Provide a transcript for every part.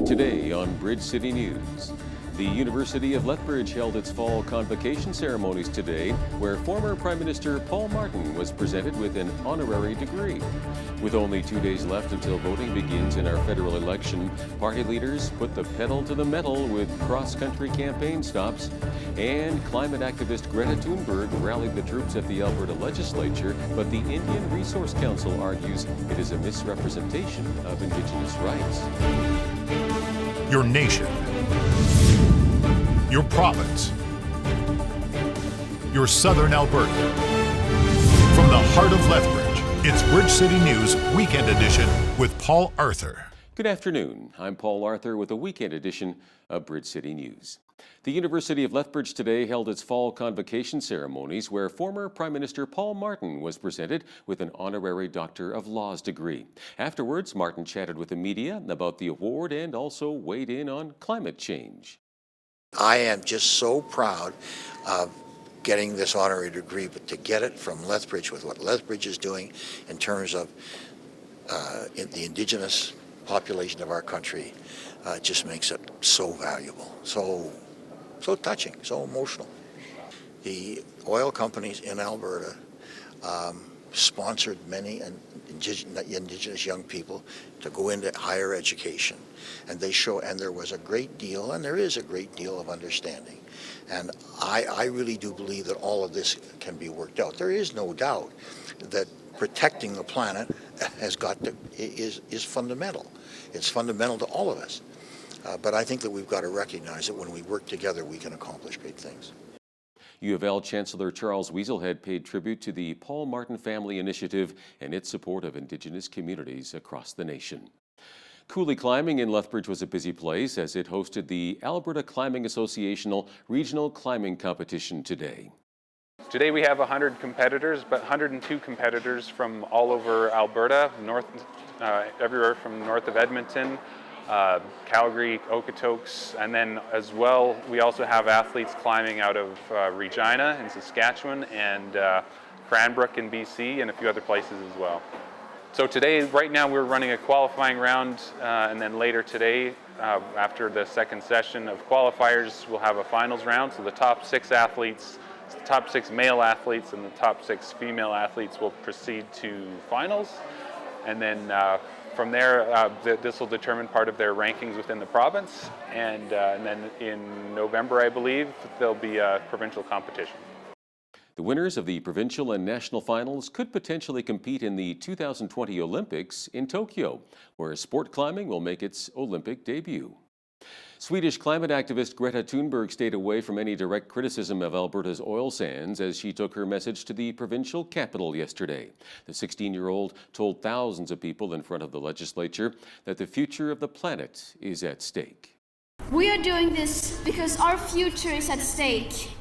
Today on Bridge City News, the University of Lethbridge held its fall convocation ceremonies today, where former Prime Minister Paul Martin was presented with an honorary degree. With only 2 days left until voting begins in our federal election, party leaders put the pedal to the metal with cross-country campaign stops, and climate activist Greta Thunberg rallied the troops at the Alberta legislature, but the Indian Resource Council argues it is a misrepresentation of Indigenous rights. Your nation, your province, your southern Alberta. From the heart of Lethbridge, it's Bridge City News Weekend Edition with Paul Arthur. Good afternoon. I'm Paul Arthur with a weekend edition of Bridge City News. The University of Lethbridge today held its fall convocation ceremonies, where former Prime Minister Paul Martin was presented with an honorary Doctor of Laws degree. Afterwards, Martin chatted with the media about the award and also weighed in on climate change. I am just so proud of getting this honorary degree, but to get it from Lethbridge, with what Lethbridge is doing in terms of the Indigenous population of our country, just makes it so valuable, so touching, so emotional. The oil companies in Alberta sponsored many Indigenous young people to go into higher education, and there was a great deal, and there is a great deal of understanding. And I really do believe that all of this can be worked out. There is no doubt that protecting the planet is fundamental. It's fundamental to all of us. But I think that we've got to recognize that when we work together, we can accomplish great things. U of L Chancellor Charles Weaselhead paid tribute to the Paul Martin Family Initiative and its support of Indigenous communities across the nation. Coulee Climbing in Lethbridge was a busy place as it hosted the Alberta Climbing Associational Regional Climbing Competition today. Today we have 100 competitors, but 102 competitors from all over Alberta, everywhere from north of Edmonton, Calgary, Okotoks, and then as well we also have athletes climbing out of Regina in Saskatchewan and Cranbrook in BC and a few other places as well. So today, right now, we're running a qualifying round, and then later today, after the second session of qualifiers, we'll have a finals round. So the top 6 athletes, the top 6 male athletes and the top 6 female athletes will proceed to finals. And then from there, this will determine part of their rankings within the province. And then in November, I believe, there'll be a provincial competition. The winners of the provincial and national finals could potentially compete in the 2020 Olympics in Tokyo, where sport climbing will make its Olympic debut. Swedish climate activist Greta Thunberg stayed away from any direct criticism of Alberta's oil sands as she took her message to the provincial capital yesterday. The 16-year-old told thousands of people in front of the legislature that the future of the planet is at stake. We are doing this because our future is at stake.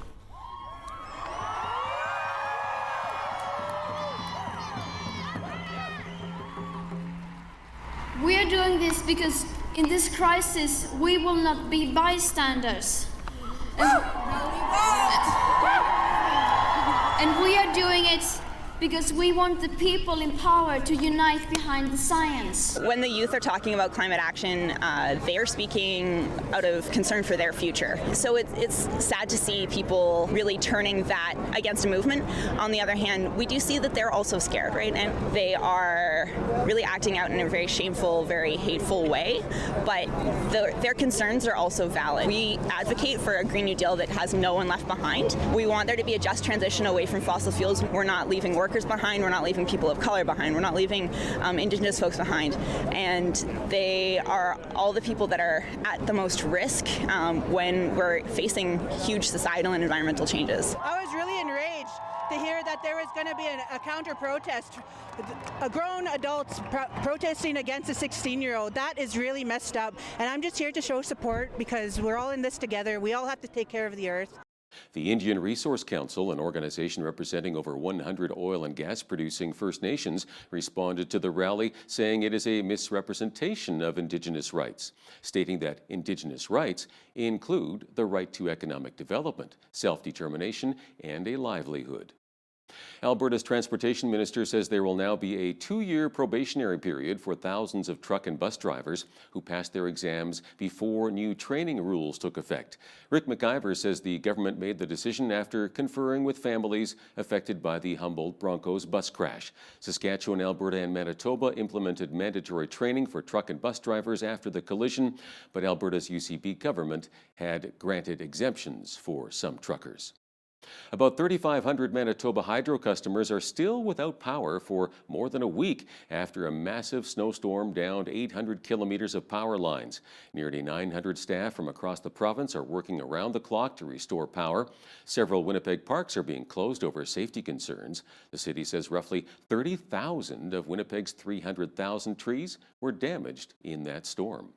We are doing this because in this crisis we will not be bystanders. And we are doing it because we want the people in power to unite behind the science. When the youth are talking about climate action, they're speaking out of concern for their future. So it's sad to see people really turning that against a movement. On the other hand, we do see that they're also scared, right? And they are really acting out in a very shameful, very hateful way. But their concerns are also valid. We advocate for a Green New Deal that has no one left behind. We want there to be a just transition away from fossil fuels. We're not leaving workers behind, we're not leaving people of color behind, we're not leaving Indigenous folks behind, and they are all the people that are at the most risk when we're facing huge societal and environmental changes. I was really enraged to hear that there was going to be a counter-protest, grown adults protesting against a 16-year-old. That is really messed up, and I'm just here to show support because we're all in this together. We all have to take care of the earth. The Indian Resource Council, an organization representing over 100 oil and gas producing First Nations, responded to the rally, saying it is a misrepresentation of Indigenous rights, stating that Indigenous rights include the right to economic development, self-determination, and a livelihood. Alberta's transportation minister says there will now be a 2-year probationary period for thousands of truck and bus drivers who passed their exams before new training rules took effect. Rick McIver says the government made the decision after conferring with families affected by the Humboldt Broncos bus crash. Saskatchewan, Alberta, and Manitoba implemented mandatory training for truck and bus drivers after the collision, but Alberta's UCP government had granted exemptions for some truckers. About 3,500 Manitoba Hydro customers are still without power for more than a week after a massive snowstorm downed 800 kilometers of power lines. Nearly 900 staff from across the province are working around the clock to restore power. Several Winnipeg parks are being closed over safety concerns. The city says roughly 30,000 of Winnipeg's 300,000 trees were damaged in that storm.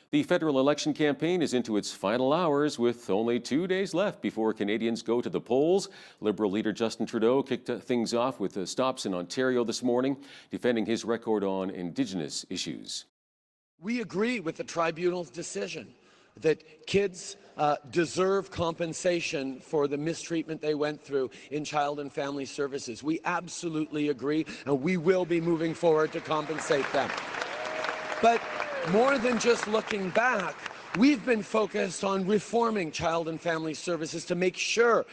The federal election campaign is into its final hours with only 2 days left before Canadians go to the polls. Liberal leader Justin Trudeau kicked things off with stops in Ontario this morning, defending his record on Indigenous issues. We agree with the tribunal's decision that kids deserve compensation for the mistreatment they went through in child and family services. We absolutely agree, and we will be moving forward to compensate them. But more than just looking back, we've been focused on reforming child and family services to make sure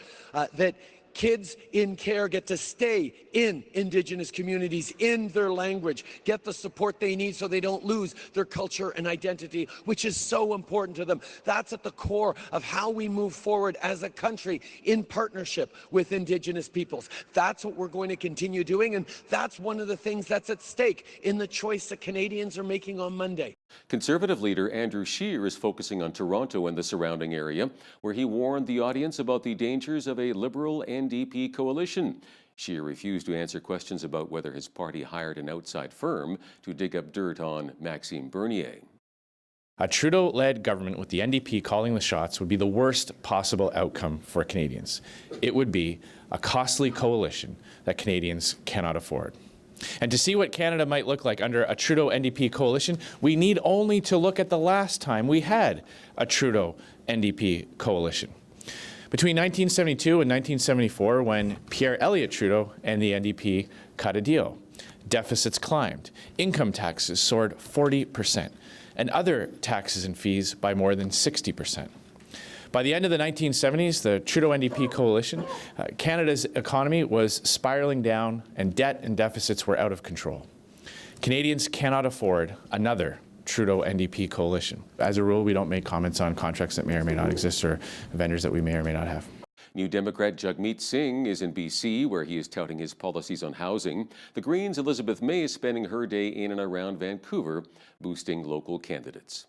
that kids in care get to stay in Indigenous communities, in their language, get the support they need so they don't lose their culture and identity, which is so important to them. That's at the core of how we move forward as a country in partnership with Indigenous peoples. That's what we're going to continue doing, and that's one of the things that's at stake in the choice that Canadians are making on Monday. Conservative leader Andrew Scheer is focusing on Toronto and the surrounding area, where he warned the audience about the dangers of a Liberal NDP coalition. Scheer refused to answer questions about whether his party hired an outside firm to dig up dirt on Maxime Bernier. A Trudeau-led government with the NDP calling the shots would be the worst possible outcome for Canadians. It would be a costly coalition that Canadians cannot afford. And to see what Canada might look like under a Trudeau NDP coalition, we need only to look at the last time we had a Trudeau NDP coalition. Between 1972 and 1974, when Pierre Elliott Trudeau and the NDP cut a deal, deficits climbed, income taxes soared 40%, and other taxes and fees by more than 60%. By the end of the 1970s, the Trudeau NDP coalition, Canada's economy was spiraling down and debt and deficits were out of control. Canadians cannot afford another Trudeau NDP coalition. As a rule, we don't make comments on contracts that may or may not exist or vendors that we may or may not have. New Democrat Jagmeet Singh is in BC, where he is touting his policies on housing. The Greens' Elizabeth May is spending her day in and around Vancouver, boosting local candidates.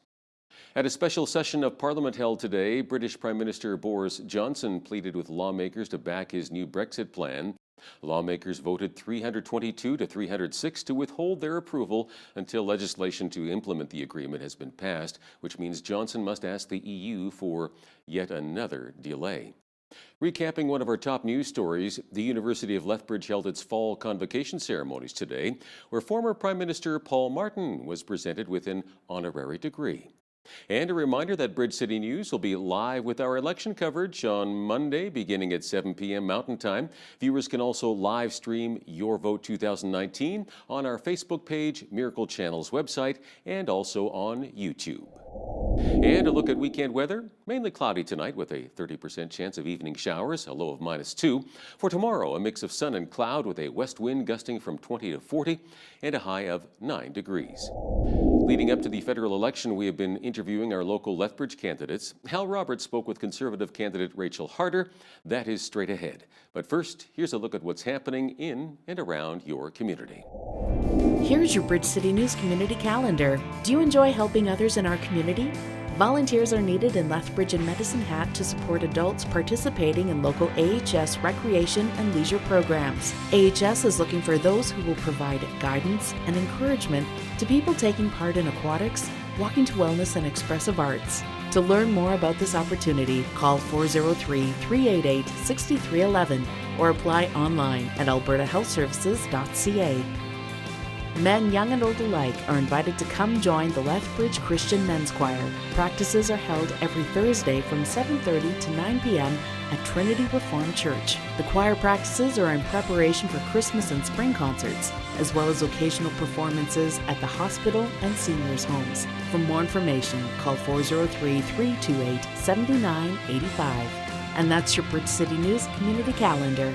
At a special session of Parliament held today, British Prime Minister Boris Johnson pleaded with lawmakers to back his new Brexit plan. Lawmakers voted 322 to 306 to withhold their approval until legislation to implement the agreement has been passed, which means Johnson must ask the EU for yet another delay. Recapping one of our top news stories, the University of Lethbridge held its fall convocation ceremonies today, where former Prime Minister Paul Martin was presented with an honorary degree. And a reminder that Bridge City News will be live with our election coverage on Monday beginning at 7 p.m. Mountain Time. Viewers can also live stream Your Vote 2019 on our Facebook page, Miracle Channel's website, and also on YouTube. And a look at weekend weather. Mainly cloudy tonight with a 30% chance of evening showers, a low of -2. For tomorrow, a mix of sun and cloud with a west wind gusting from 20 to 40 and a high of 9 degrees. Leading up to the federal election, we have been interviewing our local Lethbridge candidates. Hal Roberts spoke with Conservative candidate Rachel Harder. That is straight ahead. But first, here's a look at what's happening in and around your community. Here's your Bridge City News community calendar. Do you enjoy helping others in our community? Volunteers are needed in Lethbridge and Medicine Hat to support adults participating in local AHS recreation and leisure programs. AHS is looking for those who will provide guidance and encouragement to people taking part in aquatics, walking to wellness, and expressive arts. To learn more about this opportunity, call 403-388-6311 or apply online at albertahealthservices.ca. Men, young and old alike, are invited to come join the Lethbridge Christian Men's Choir. Practices are held every Thursday from 7:30 to 9 p.m. at Trinity Reformed Church. The choir practices are in preparation for Christmas and spring concerts, as well as occasional performances at the hospital and seniors' homes. For more information, call 403-328-7985. And that's your Bridge City News Community Calendar.